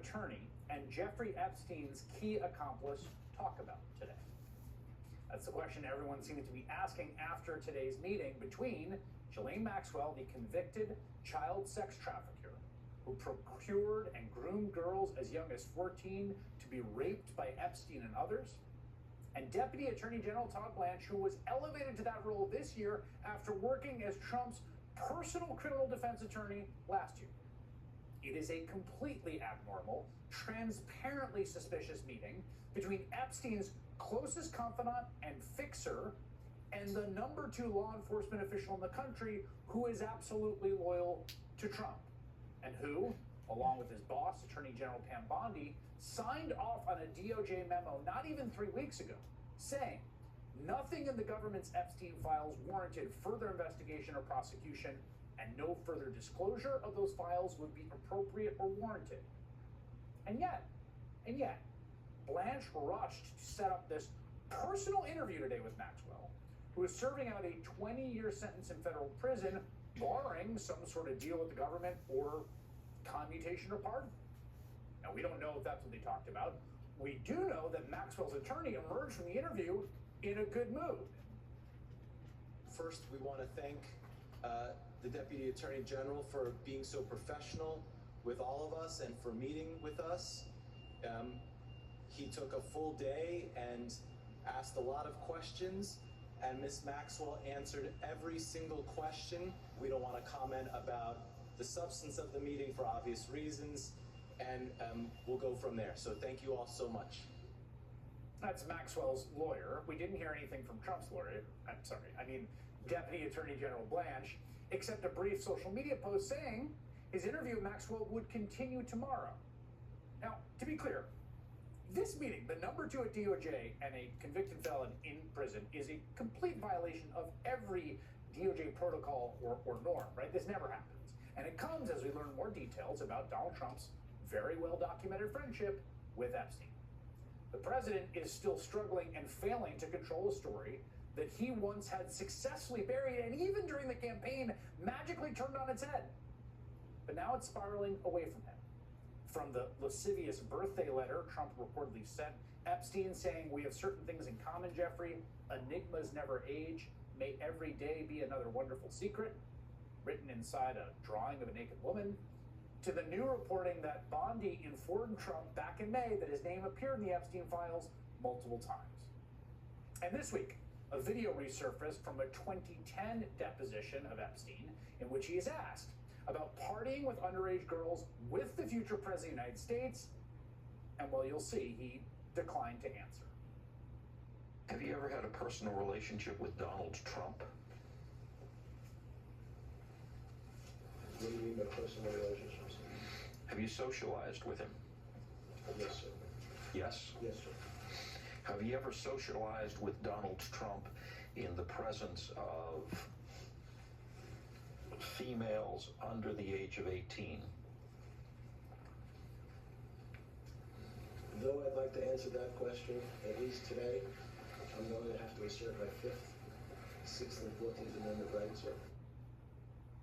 attorney and Jeffrey Epstein's key accomplice talk about today? That's the question everyone seems to be asking after today's meeting between Ghislaine Maxwell, the convicted child sex trafficker who procured and groomed girls as young as 14 to be raped by Epstein and others, and Deputy Attorney General Todd Blanche, who was elevated to that role this year after working as Trump's personal criminal defense attorney last year. It is a completely abnormal, transparently suspicious meeting between Epstein's closest confidant and fixer and the number 2 law enforcement official in the country who is absolutely loyal to Trump and who, along with his boss, Attorney General Pam Bondi, signed off on a DOJ memo not even 3 weeks ago, saying nothing in the government's Epstein files warranted further investigation or prosecution, and no further disclosure of those files would be appropriate or warranted. And yet, Blanche rushed to set up this personal interview today with Maxwell, who is serving out a 20-year sentence in federal prison, barring some sort of deal with the government or commutation or pardon. Now, we don't know if that's what they talked about. We do know that Maxwell's attorney emerged from the interview in a good mood. First, we want to thank the Deputy Attorney General for being so professional with all of us and for meeting with us. He took a full day and asked a lot of questions, and Ms. Maxwell answered every single question. We don't want to comment about the substance of the meeting for obvious reasons, and we'll go from there. So thank you all so much. That's Maxwell's lawyer. We didn't hear anything from Trump's lawyer. Deputy Attorney General Blanche, except a brief social media post saying his interview with Maxwell would continue tomorrow. Now, to be clear, this meeting, the number 2 at DOJ and a convicted felon in prison, is a complete violation of every DOJ protocol or norm, right? This never happens. And it comes as we learn more details about Donald Trump's very well-documented friendship with Epstein. The president is still struggling and failing to control a story that he once had successfully buried and even during the campaign magically turned on its head. But now it's spiraling away from him. From the lascivious birthday letter Trump reportedly sent Epstein saying, "We have certain things in common, Jeffrey. Enigmas never age. May every day be another wonderful secret," written inside a drawing of a naked woman, to the new reporting that Bondi informed Trump back in May that his name appeared in the Epstein files multiple times. And this week, a video resurfaced from a 2010 deposition of Epstein in which he is asked about partying with underage girls with the future president of the United States, and well, you'll see, he declined to answer. Have you ever had a personal relationship with Donald Trump? What do you mean by personal relationships? Have you socialized with him? Yes, sir. Yes? Yes, sir. Have you ever socialized with Donald Trump in the presence of females under the age of 18? Though I'd like to answer that question, at least today, I'm going to have to assert my 5th, 6th, and 14th Amendment rights, sir.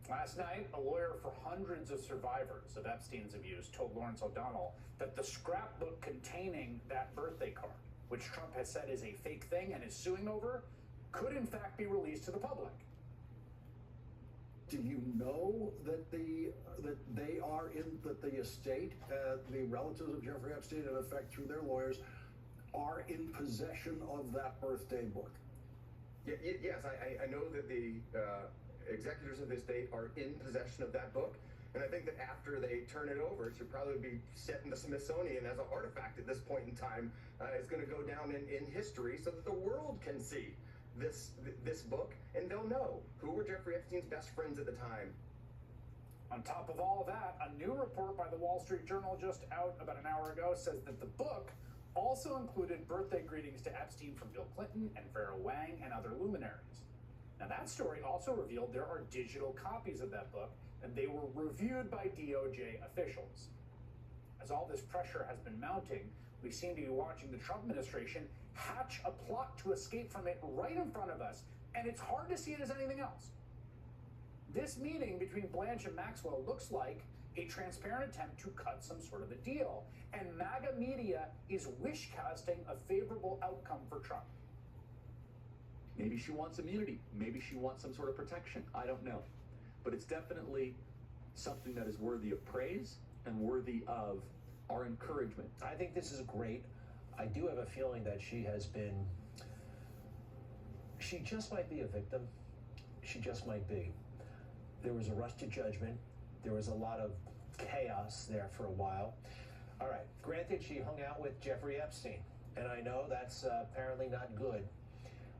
Last night, a lawyer for hundreds of survivors of Epstein's abuse told Lawrence O'Donnell that the scrapbook containing that birthday card, which Trump has said is a fake thing and is suing over, could in fact be released to the public. Do you know that the estate, the relatives of Jeffrey Epstein, in effect through their lawyers, are in possession of that birthday book? Yes, I know that the executors of the estate are in possession of that book, and I think that after they turn it over, it should probably be set in the Smithsonian as an artifact at this point in time. It's going to go down in history so that the world can see this book, and they'll know who were Jeffrey Epstein's best friends at the time. On top of all of that, a new report by the Wall Street Journal just out about an hour ago says that the book also included birthday greetings to Epstein from Bill Clinton and Vera Wang and other luminaries. Now, that story also revealed there are digital copies of that book, and they were reviewed by DOJ officials. As all this pressure has been mounting, we seem to be watching the Trump administration hatch a plot to escape from it right in front of us, and it's hard to see it as anything else. This meeting between Blanche and Maxwell looks like a transparent attempt to cut some sort of a deal. And MAGA media is wish casting a favorable outcome for Trump. Maybe she wants immunity. Maybe she wants some sort of protection. I don't know. But it's definitely something that is worthy of praise and worthy of our encouragement. I think this is great. I do have a feeling that she just might be a victim. She just might be. There was a rush to judgment. There was a lot of chaos there for a while. All right, granted, she hung out with Jeffrey Epstein, and I know that's apparently not good,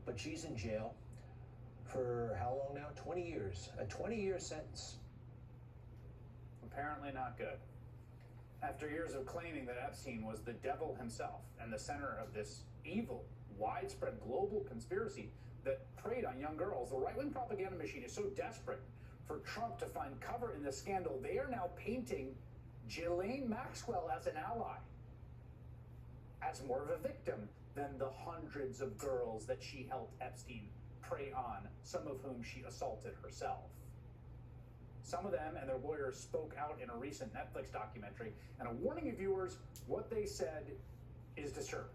but she's in jail for how long now? 20 years. A 20-year sentence. Apparently not good. After years of claiming that Epstein was the devil himself and the center of this evil, widespread global conspiracy that preyed on young girls, the right-wing propaganda machine is so desperate for Trump to find cover in this scandal, they are now painting Ghislaine Maxwell as an ally, as more of a victim than the hundreds of girls that she helped Epstein prey on, some of whom she assaulted herself. Some of them and their lawyers spoke out in a recent Netflix documentary, and a warning to viewers, what they said is disturbing.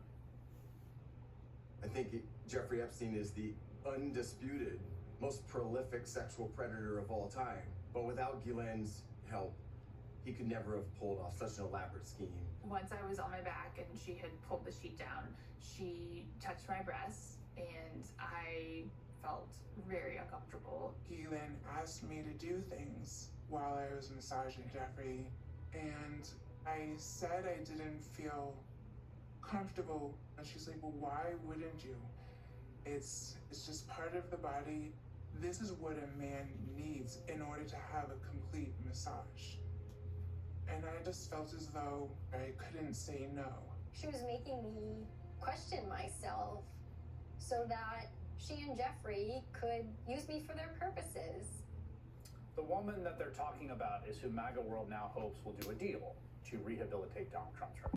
I think Jeffrey Epstein is the undisputed most prolific sexual predator of all time. But without Ghislaine's help, he could never have pulled off such an elaborate scheme. Once I was on my back and she had pulled the sheet down, she touched my breasts and I felt very uncomfortable. Ghislaine asked me to do things while I was massaging Jeffrey, and I said I didn't feel comfortable, and she's like, well, why wouldn't you? It's just part of the body. This is what a man needs in order to have a complete massage. And I just felt as though I couldn't say no. She was making me question myself so that she and Jeffrey could use me for their purposes. The woman that they're talking about is who MAGA World now hopes will do a deal to rehabilitate Donald Trump's reputation.